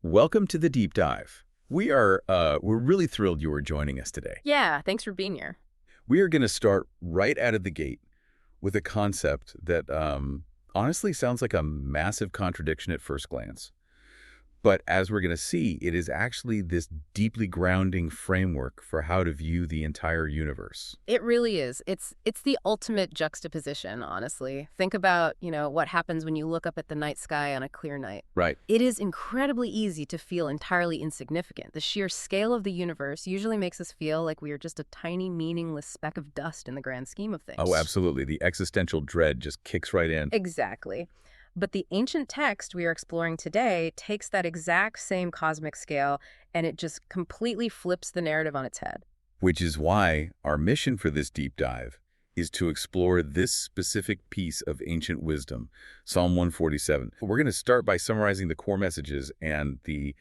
Welcome to the deep dive. We're really thrilled you are joining us today. Yeah, thanks for being here. We are going to start right out of the gate with a concept that honestly sounds like a massive contradiction at first glance. But as we're going to see, it is actually this deeply grounding framework for how to view the entire universe. It really is. It's the ultimate juxtaposition, honestly. Think about, what happens when you look up at the night sky on a clear night. Right. It is incredibly easy to feel entirely insignificant. The sheer scale of the universe usually makes us feel like we are just a tiny, meaningless speck of dust in the grand scheme of things. Oh, absolutely. The existential dread just kicks right in. Exactly. But the ancient text we are exploring today takes that exact same cosmic scale and it just completely flips the narrative on its head. Which is why our mission for this deep dive is to explore this specific piece of ancient wisdom, Psalm 147. We're going to start by summarizing the core messages and the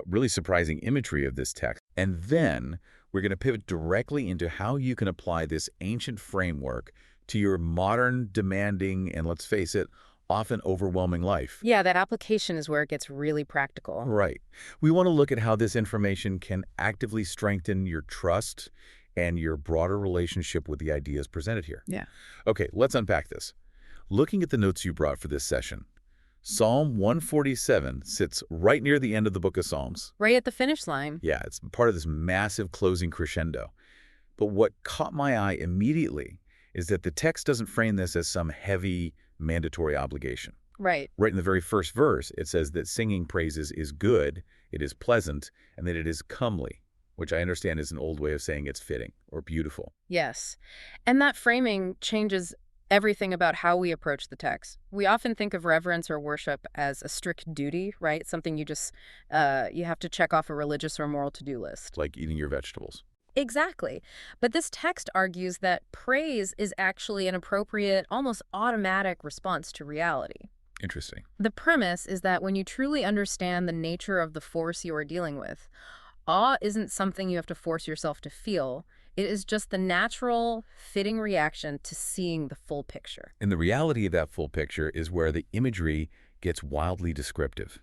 really surprising imagery of this text. And then we're going to pivot directly into how you can apply this ancient framework to your modern, demanding, and let's face it, often overwhelming life. Yeah, that application is where it gets really practical. Right. We want to look at how this information can actively strengthen your trust and your broader relationship with the ideas presented here. Yeah. Okay, let's unpack this. Looking at the notes you brought for this session, Psalm 147 sits right near the end of the book of Psalms. Right at the finish line. Yeah, it's part of this massive closing crescendo. But what caught my eye immediately is that the text doesn't frame this as some heavy, mandatory obligation. Right. Right in the very first verse, it says that singing praises is good, it is pleasant, and that it is comely, which I understand is an old way of saying it's fitting or beautiful. Yes. And that framing changes everything about how we approach the text. We often think of reverence or worship as a strict duty, right? Something you just, you have to check off a religious or moral to-do list. Like eating your vegetables. Exactly. But this text argues that praise is actually an appropriate, almost automatic response to reality. Interesting. The premise is that when you truly understand the nature of the force you are dealing with, awe isn't something you have to force yourself to feel. It is just the natural, fitting reaction to seeing the full picture. And the reality of that full picture is where the imagery gets wildly descriptive.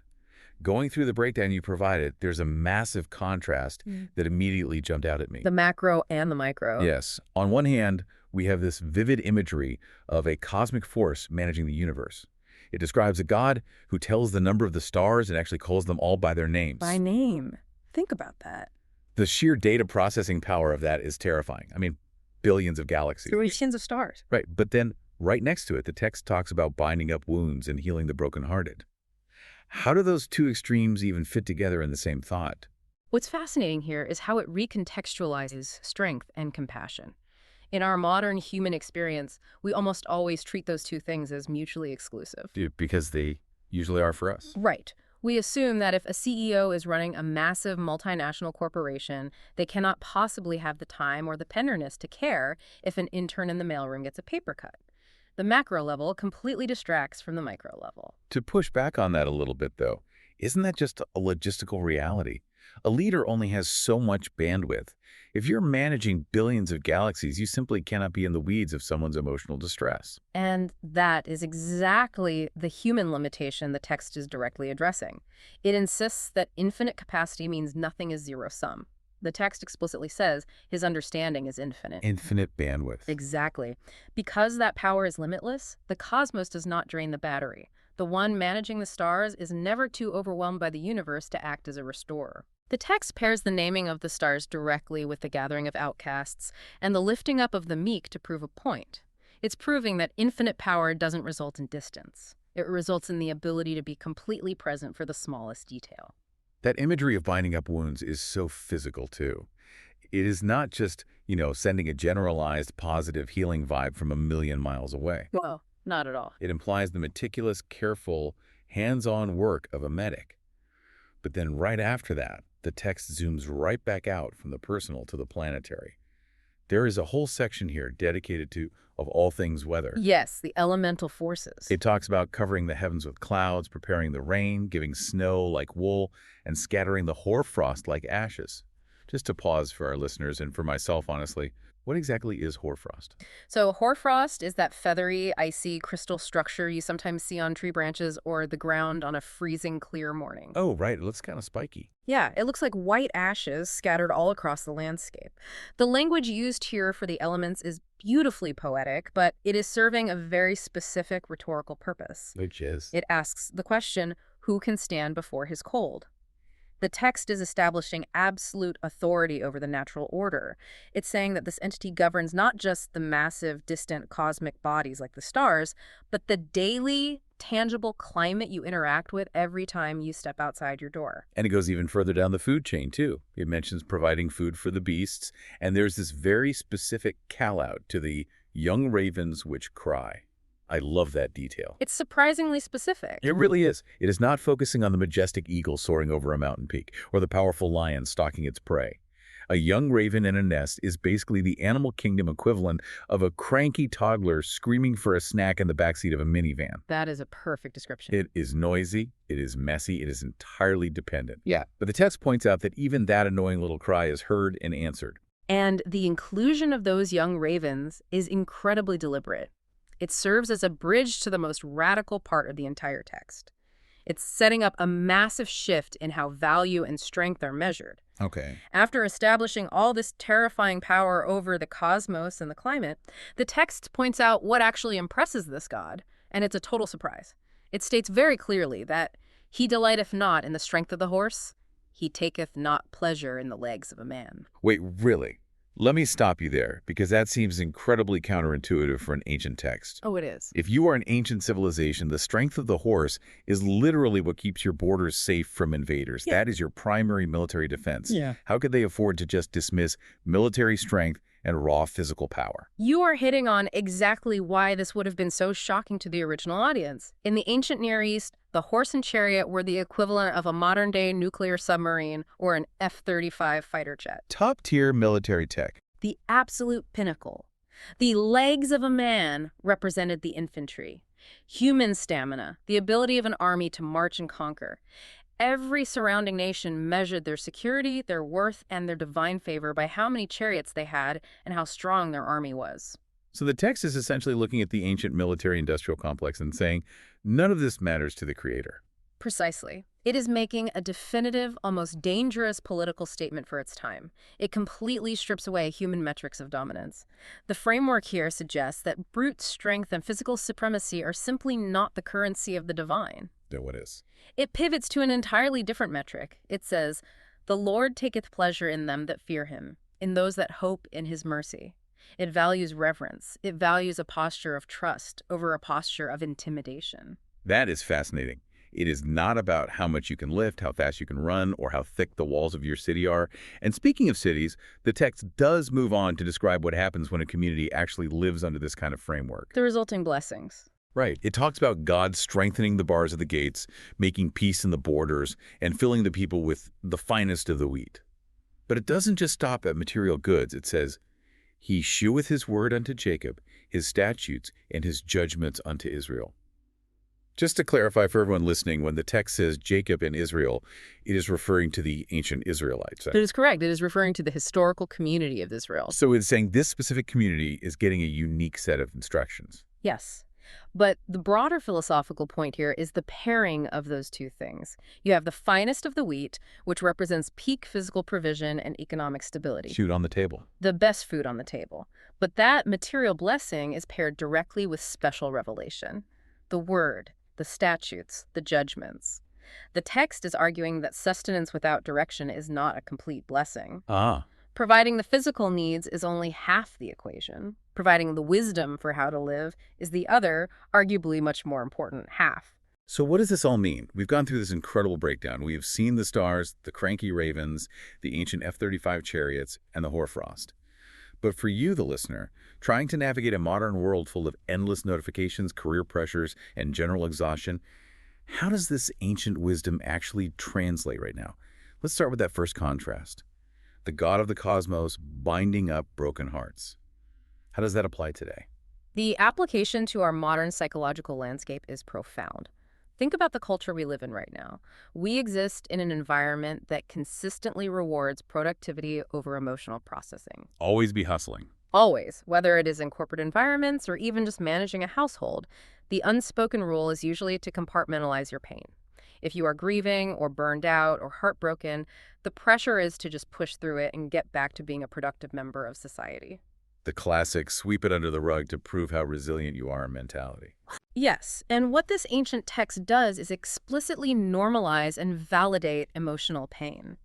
Going through the breakdown you provided, there's a massive contrast that immediately jumped out at me. The macro and the micro. Yes. On one hand, we have this vivid imagery of a cosmic force managing the universe. It describes a God who tells the number of the stars and actually calls them all by their names. By name. Think about that. The sheer data processing power of that is terrifying. I mean, billions of galaxies. Trillions of stars. Right. But then right next to it, the text talks about binding up wounds and healing the brokenhearted. How do those two extremes even fit together in the same thought? What's fascinating here is how it recontextualizes strength and compassion. In our modern human experience, we almost always treat those two things as mutually exclusive. Because they usually are for us. Right. We assume that if a CEO is running a massive multinational corporation, they cannot possibly have the time or the tenderness to care if an intern in the mailroom gets a paper cut. The macro level completely distracts from the micro level. To push back on that a little bit, though, isn't that just a logistical reality? A leader only has so much bandwidth. If you're managing billions of galaxies, you simply cannot be in the weeds of someone's emotional distress. And that is exactly the human limitation the text is directly addressing. It insists that infinite capacity means nothing is zero-sum. The text explicitly says his understanding is infinite. Infinite bandwidth. Exactly. Because that power is limitless, the cosmos does not drain the battery. The one managing the stars is never too overwhelmed by the universe to act as a restorer. The text pairs the naming of the stars directly with the gathering of outcasts and the lifting up of the meek to prove a point. It's proving that infinite power doesn't result in distance. It results in the ability to be completely present for the smallest detail. That imagery of binding up wounds is so physical, too. It is not just, sending a generalized positive healing vibe from a million miles away. Well, not at all. It implies the meticulous, careful, hands-on work of a medic. But then right after that, the text zooms right back out from the personal to the planetary. There is a whole section here dedicated to, of all things, weather. Yes, the elemental forces. It talks about covering the heavens with clouds, preparing the rain, giving snow like wool, and scattering the hoarfrost like ashes. Just to pause for our listeners and for myself, honestly, What exactly is hoarfrost? So hoarfrost is that feathery, icy crystal structure you sometimes see on tree branches or the ground on a freezing clear morning. Oh, right. It looks kind of spiky. Yeah, it looks like white ashes scattered all across the landscape. The language used here for the elements is beautifully poetic, but it is serving a very specific rhetorical purpose. Which is? It asks the question, who can stand before his cold? The text is establishing absolute authority over the natural order. It's saying that this entity governs not just the massive, distant cosmic bodies like the stars, but the daily, tangible climate you interact with every time you step outside your door. And it goes even further down the food chain, too. It mentions providing food for the beasts, and there's this very specific call-out to the young ravens which cry. I love that detail. It's surprisingly specific. It really is. It is not focusing on the majestic eagle soaring over a mountain peak or the powerful lion stalking its prey. A young raven in a nest is basically the animal kingdom equivalent of a cranky toddler screaming for a snack in the backseat of a minivan. That is a perfect description. It is noisy, it is messy, it is entirely dependent. Yeah. But the text points out that even that annoying little cry is heard and answered. And the inclusion of those young ravens is incredibly deliberate. It serves as a bridge to the most radical part of the entire text. It's setting up a massive shift in how value and strength are measured. Okay. After establishing all this terrifying power over the cosmos and the climate, the text points out what actually impresses this god, and it's a total surprise. It states very clearly that he delighteth not in the strength of the horse, he taketh not pleasure in the legs of a man. Wait, really? Let me stop you there, because that seems incredibly counterintuitive for an ancient text. Oh, it is. If you are an ancient civilization, the strength of the horse is literally what keeps your borders safe from invaders. Yeah. That is your primary military defense. Yeah. How could they afford to just dismiss military strength and raw physical power? You are hitting on exactly why this would have been so shocking to the original audience. In the ancient Near East, the horse and chariot were the equivalent of a modern-day nuclear submarine or an F-35 fighter jet. Top-tier military tech. The absolute pinnacle. The legs of a man represented the infantry. Human stamina, the ability of an army to march and conquer. Every surrounding nation measured their security, their worth, and their divine favor by how many chariots they had and how strong their army was. So the text is essentially looking at the ancient military-industrial complex and saying, none of this matters to the creator. Precisely. It is making a definitive, almost dangerous political statement for its time. It completely strips away human metrics of dominance. The framework here suggests that brute strength and physical supremacy are simply not the currency of the divine. Then what is? It pivots to an entirely different metric. It says, "The Lord taketh pleasure in them that fear him, in those that hope in his mercy." It values reverence. It values a posture of trust over a posture of intimidation. That is fascinating. It is not about how much you can lift, how fast you can run, or how thick the walls of your city are. And speaking of cities, the text does move on to describe what happens when a community actually lives under this kind of framework. The resulting blessings. Right. It talks about God strengthening the bars of the gates, making peace in the borders, and filling the people with the finest of the wheat. But it doesn't just stop at material goods. It says, "He sheweth his word unto Jacob, his statutes, and his judgments unto Israel." Just to clarify for everyone listening, when the text says Jacob and Israel, it is referring to the ancient Israelites. That is correct. It is referring to the historical community of Israel. So it's saying this specific community is getting a unique set of instructions. Yes. But the broader philosophical point here is the pairing of those two things. You have the finest of the wheat, which represents peak physical provision and economic stability. Shoot on the table. The best food on the table. But that material blessing is paired directly with special revelation. The word, the statutes, the judgments. The text is arguing that sustenance without direction is not a complete blessing. Ah. Providing the physical needs is only half the equation. Providing the wisdom for how to live is the other, arguably much more important half. So what does this all mean? We've gone through this incredible breakdown. We have seen the stars, the cranky ravens, the ancient F-35 chariots, and the hoarfrost. But for you, the listener, trying to navigate a modern world full of endless notifications, career pressures, and general exhaustion, how does this ancient wisdom actually translate right now? Let's start with that first contrast. The God of the cosmos binding up broken hearts. How does that apply today? The application to our modern psychological landscape is profound. Think about the culture we live in right now. We exist in an environment that consistently rewards productivity over emotional processing. Always be hustling. Always, whether it is in corporate environments or even just managing a household, the unspoken rule is usually to compartmentalize your pain. If you are grieving or burned out or heartbroken, the pressure is to just push through it and get back to being a productive member of society. The classic sweep it under the rug to prove how resilient you are mentality. Yes, and what this ancient text does is explicitly normalize and validate emotional pain.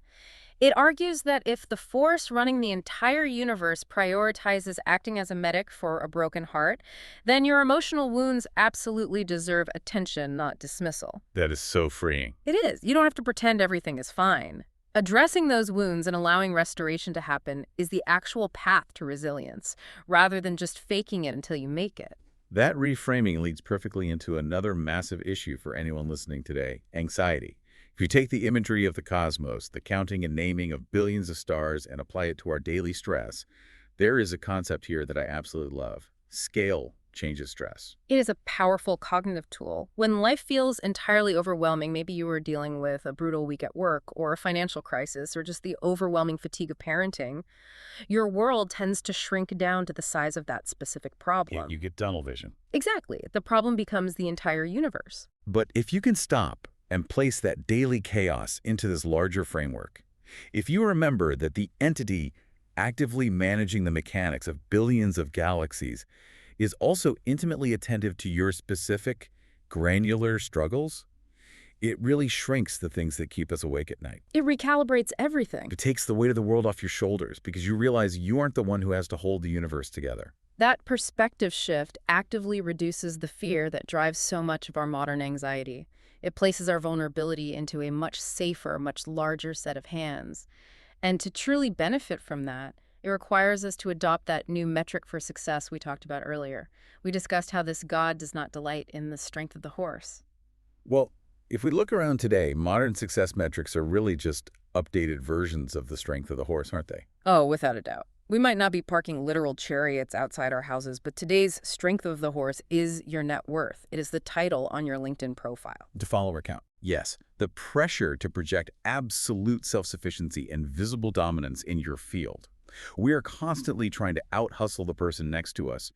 It argues that if the force running the entire universe prioritizes acting as a medic for a broken heart, then your emotional wounds absolutely deserve attention, not dismissal. That is so freeing. It is. You don't have to pretend everything is fine. Addressing those wounds and allowing restoration to happen is the actual path to resilience, rather than just faking it until you make it. That reframing leads perfectly into another massive issue for anyone listening today, anxiety. If you take the imagery of the cosmos, the counting and naming of billions of stars, and apply it to our daily stress, there is a concept here that I absolutely love. Scale changes stress. It is a powerful cognitive tool. When life feels entirely overwhelming, maybe you were dealing with a brutal week at work or a financial crisis or just the overwhelming fatigue of parenting, your world tends to shrink down to the size of that specific Yeah, problem. you get tunnel vision. Exactly. The problem becomes the entire universe. But if you can stop and place that daily chaos into this larger framework, if you remember that the entity actively managing the mechanics of billions of galaxies is also intimately attentive to your specific, granular struggles, it really shrinks the things that keep us awake at night. It recalibrates everything. It takes the weight of the world off your shoulders because you realize you aren't the one who has to hold the universe together. That perspective shift actively reduces the fear that drives so much of our modern anxiety. It places our vulnerability into a much safer, much larger set of hands. And to truly benefit from that, it requires us to adopt that new metric for success we talked about earlier. We discussed how this god does not delight in the strength of the horse. Well, if we look around today, modern success metrics are really just updated versions of the strength of the horse, aren't they? Oh, without a doubt. We might not be parking literal chariots outside our houses, but today's strength of the horse is your net worth. It is the title on your LinkedIn profile. To follower count. Yes, the pressure to project absolute self-sufficiency and visible dominance in your field. We are constantly trying to out-hustle the person next to us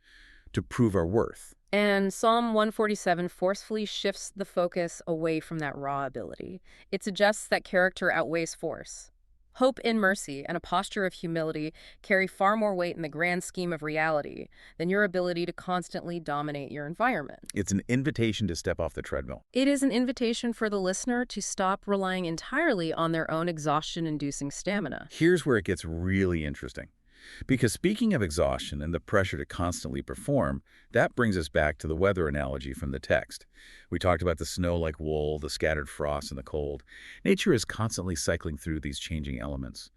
to prove our worth. And Psalm 147 forcefully shifts the focus away from that raw ability. It suggests that character outweighs force. Hope in mercy and a posture of humility carry far more weight in the grand scheme of reality than your ability to constantly dominate your environment. It's an invitation to step off the treadmill. It is an invitation for the listener to stop relying entirely on their own exhaustion-inducing stamina. Here's where it gets really interesting. Because speaking of exhaustion and the pressure to constantly perform, that brings us back to the weather analogy from the text. We talked about the snow like wool, the scattered frost, and the cold. Nature is constantly cycling through these changing elements.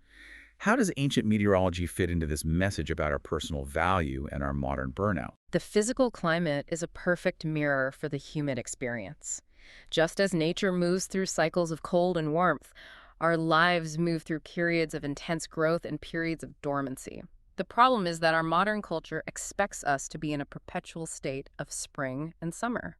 How does ancient meteorology fit into this message about our personal value and our modern burnout? The physical climate is a perfect mirror for the human experience. Just as nature moves through cycles of cold and warmth, our lives move through periods of intense growth and periods of dormancy. The problem is that our modern culture expects us to be in a perpetual state of spring and summer.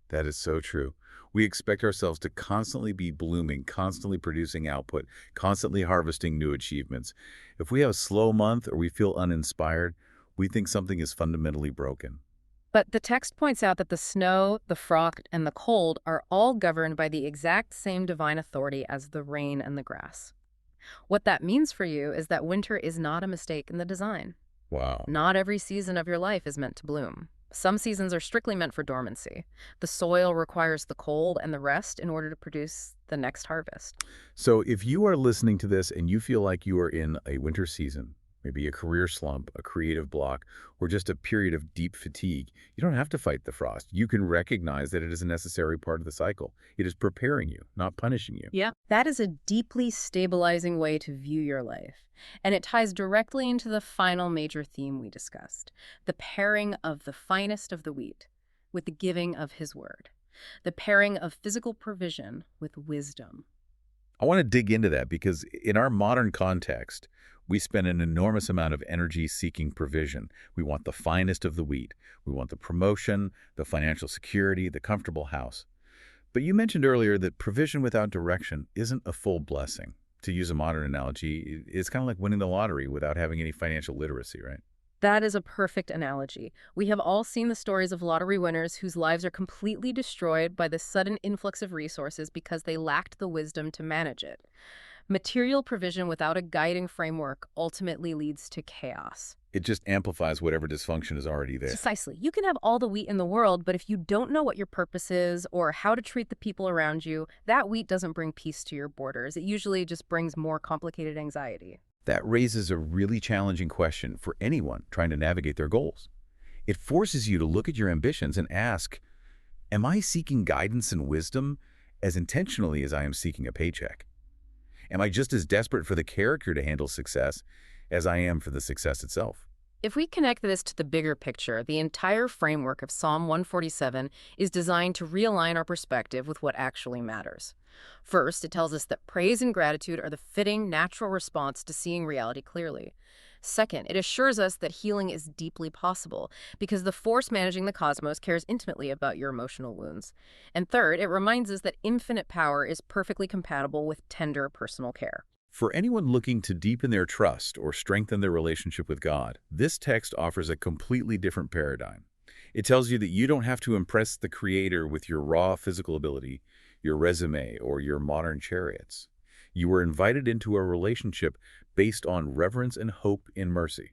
That is so true. We expect ourselves to constantly be blooming, constantly producing output, constantly harvesting new achievements. If we have a slow month or we feel uninspired, we think something is fundamentally broken. But the text points out that the snow, the frost, and the cold are all governed by the exact same divine authority as the rain and the grass. What that means for you is that winter is not a mistake in the design. Wow. Not every season of your life is meant to bloom. Some seasons are strictly meant for dormancy. The soil requires the cold and the rest in order to produce the next harvest. So if you are listening to this and you feel like you are in a winter season, maybe a career slump, a creative block, or just a period of deep fatigue, you don't have to fight the frost. You can recognize that it is a necessary part of the cycle. It is preparing you, not punishing you. Yeah. That is a deeply stabilizing way to view your life. And it ties directly into the final major theme we discussed, the pairing of the finest of the wheat with the giving of his word, the pairing of physical provision with wisdom. I want to dig into that because in our modern context, we spend an enormous amount of energy seeking provision. We want the finest of the wheat. We want the promotion, the financial security, the comfortable house. But you mentioned earlier that provision without direction isn't a full blessing. To use a modern analogy, it's kind of like winning the lottery without having any financial literacy, right? That is a perfect analogy. We have all seen the stories of lottery winners whose lives are completely destroyed by the sudden influx of resources because they lacked the wisdom to manage it. Material provision without a guiding framework ultimately leads to chaos. It just amplifies whatever dysfunction is already there. Precisely. You can have all the wheat in the world, but if you don't know what your purpose is or how to treat the people around you, that wheat doesn't bring peace to your borders. It usually just brings more complicated anxiety. That raises a really challenging question for anyone trying to navigate their goals. It forces you to look at your ambitions and ask, am I seeking guidance and wisdom as intentionally as I am seeking a paycheck? Am I just as desperate for the character to handle success as I am for the success itself? If we connect this to the bigger picture, the entire framework of Psalm 147 is designed to realign our perspective with what actually matters. First, it tells us that praise and gratitude are the fitting, natural response to seeing reality clearly. Second, it assures us that healing is deeply possible because the force managing the cosmos cares intimately about your emotional wounds. And third, it reminds us that infinite power is perfectly compatible with tender personal care. For anyone looking to deepen their trust or strengthen their relationship with God, this text offers a completely different paradigm. It tells you that you don't have to impress the Creator with your raw physical ability, your resume, or your modern chariots. You are invited into a relationship based on reverence and hope in mercy.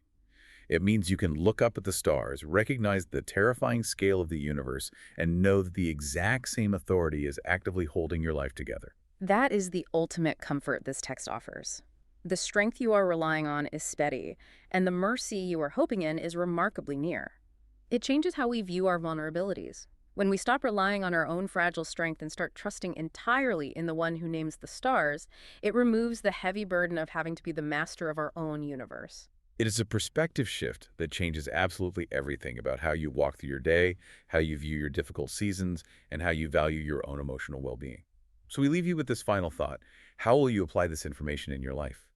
It means you can look up at the stars, recognize the terrifying scale of the universe, and know that the exact same authority is actively holding your life together. That is the ultimate comfort this text offers. The strength you are relying on is steady, and the mercy you are hoping in is remarkably near. It changes how we view our vulnerabilities. When we stop relying on our own fragile strength and start trusting entirely in the one who names the stars, it removes the heavy burden of having to be the master of our own universe. It is a perspective shift that changes absolutely everything about how you walk through your day, how you view your difficult seasons, and how you value your own emotional well-being. So we leave you with this final thought. How will you apply this information in your life?